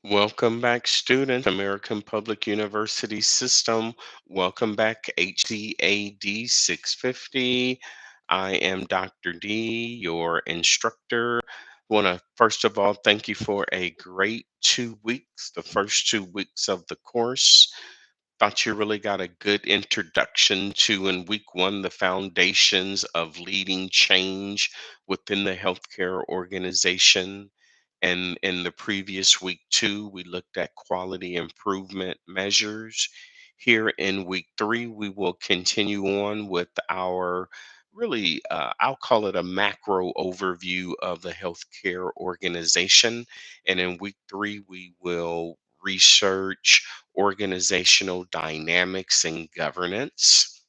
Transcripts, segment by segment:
Welcome back, students. American Public University System. Welcome back, HCAD 650. I am Dr. D, your instructor. Want to first of all thank you for a great 2 weeks, the first 2 weeks of the course. Thought you really got a good introduction to in week one the foundations of leading change within the healthcare organization. And in the previous week two, we looked at quality improvement measures. Here in week three, we will continue on with our I'll call it a macro overview of the healthcare organization. And in week three, we will research organizational dynamics and governance.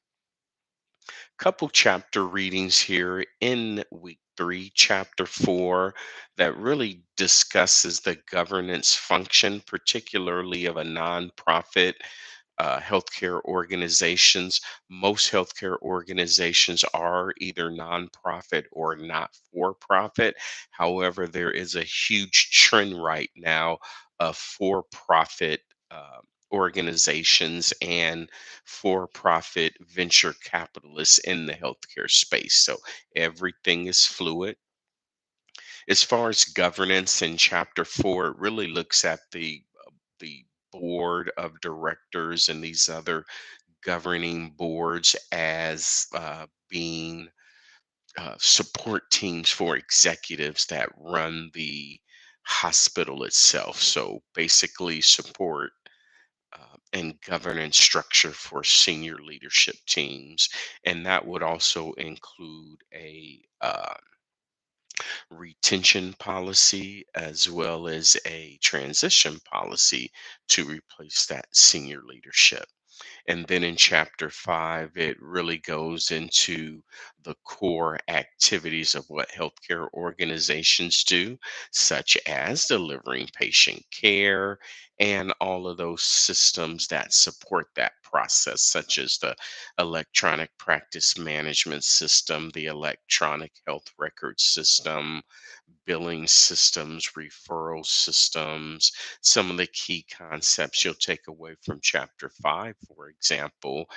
Couple chapter readings here in week three, chapter four, that really discusses the governance function, particularly of a nonprofit healthcare organizations. Most healthcare organizations are either nonprofit or not for profit. However, there is a huge trend right now of for profit. Organizations and for profit venture capitalists in the healthcare space. So everything is fluid. As far as governance in chapter four, it really looks at the board of directors and these other governing boards as being support teams for executives that run the hospital itself. So basically, support and governance structure for senior leadership teams. And that would also include a retention policy as well as a transition policy to replace that senior leadership. And then in chapter five, it really goes into the core activities of what healthcare organizations do, such as delivering patient care and all of those systems that support that process, such as the electronic practice management system, the electronic health record system, billing systems, referral systems. Some of the key concepts you'll take away from chapter five, for example,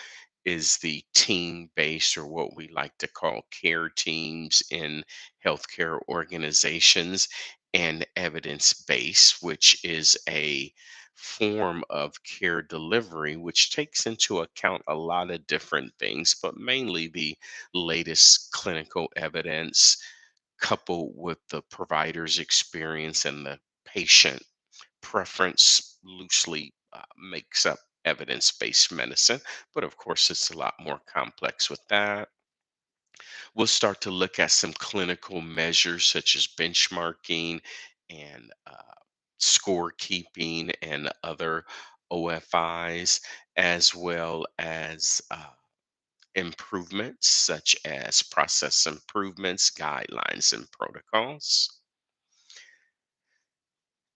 is the team based, or what we like to call care teams in healthcare organizations, and evidence based, which is a form of care delivery which takes into account a lot of different things, but mainly the latest clinical evidence coupled with the provider's experience and the patient preference loosely makes up evidence based medicine. But of course, it's a lot more complex with that. We'll start to look at some clinical measures such as benchmarking and score keeping and other OFIs, as well as improvements such as process improvements, guidelines, and protocols.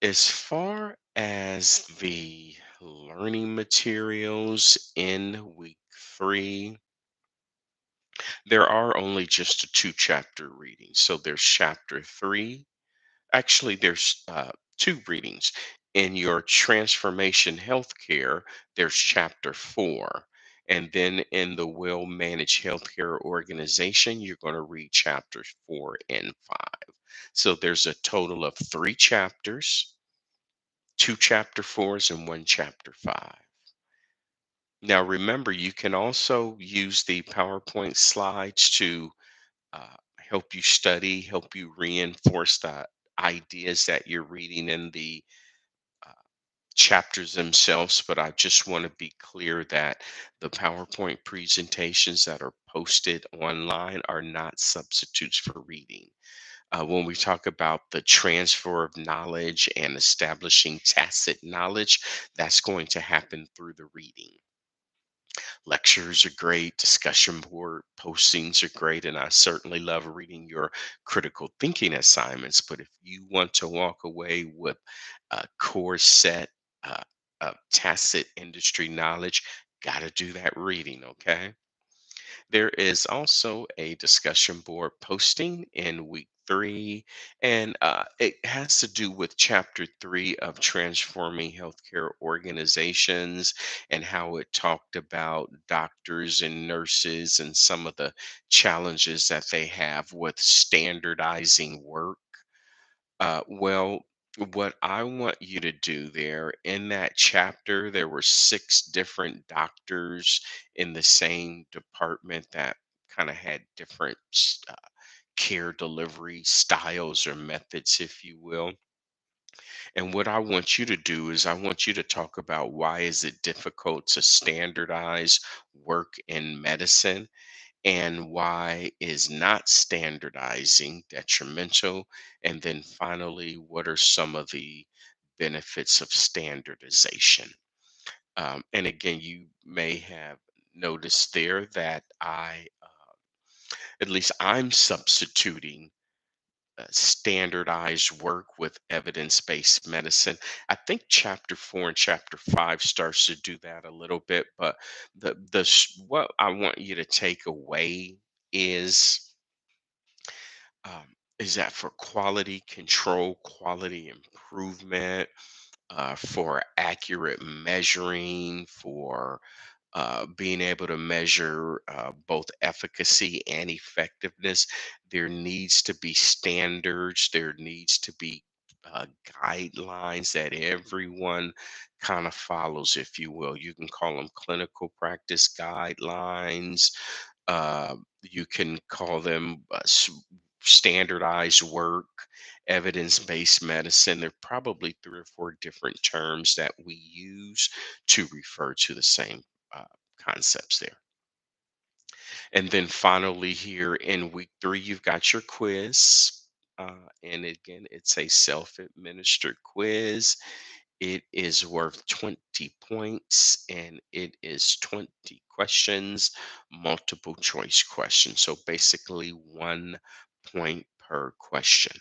As far as the learning materials in week three, there are only just a two chapter reading. So there's chapter three. Actually, there's two readings. In your transformation healthcare, there's chapter four. And then in the well managed healthcare organization, you're going to read chapters four and five. So there's a total of three chapters, two chapter fours, and one chapter five. Now, remember, you can also use the PowerPoint slides to help you study, help you reinforce the ideas that you're reading in the uh, chapters themselves. But I just want to be clear that the PowerPoint presentations that are posted online are not substitutes for reading. When we talk about the transfer of knowledge and establishing tacit knowledge, that's going to happen through the reading. Lectures are great, discussion board postings are great, and I certainly love reading your critical thinking assignments. But if you want to walk away with a core set uh, of tacit industry knowledge, got to do that reading, okay? There is also a discussion board posting in week 3, and it has to do with chapter 3 of transforming healthcare organizations and how it talked about doctors and nurses and some of the challenges that they have with standardizing work. Well, what I want you to do there in that chapter, there were six different doctors in the same department that kind of had different care delivery styles or methods, if you will. And what I want you to do is I want you to talk about why is it difficult to standardize work in medicine and why is not standardizing detrimental? And then finally, what are some of the benefits of standardization? And again, you may have noticed there that at least I'm substituting standardized work with evidence-based medicine. I think chapter 4 and chapter 5 starts to do that a little bit, but what I want you to take away is um, is that for quality control, quality improvement, for accurate measuring, for being able to measure both efficacy and effectiveness, there needs to be standards, there needs to be guidelines that everyone kind of follows, if you will. You can call them clinical practice guidelines, you can call them standardized work, evidence-based medicine. There are probably three or four different terms that we use to refer to the same uh, concepts there. And then finally, here in week 3, you've got your quiz. And again, it's a self administered quiz. It is worth 20 points and it is 20 questions, multiple choice questions. So basically, 1 point per question.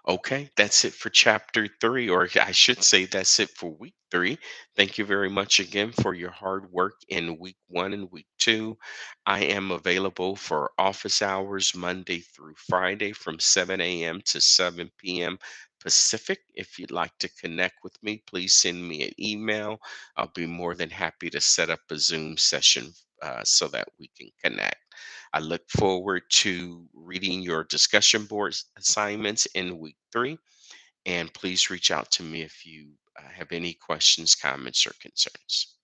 Okay, that's it for chapter 3, or I should say that's it for week 3. Thank you very much again for your hard work in week 1 and week 2. I am available for office hours Monday through Friday from 7 a.m. to 7 p.m. Pacific. If you'd like to connect with me, please send me an email. I'll be more than happy to set up a Zoom session so that we can connect. I look forward to reading your discussion board assignments in week 3. And please reach out to me if you have any questions, comments, or concerns.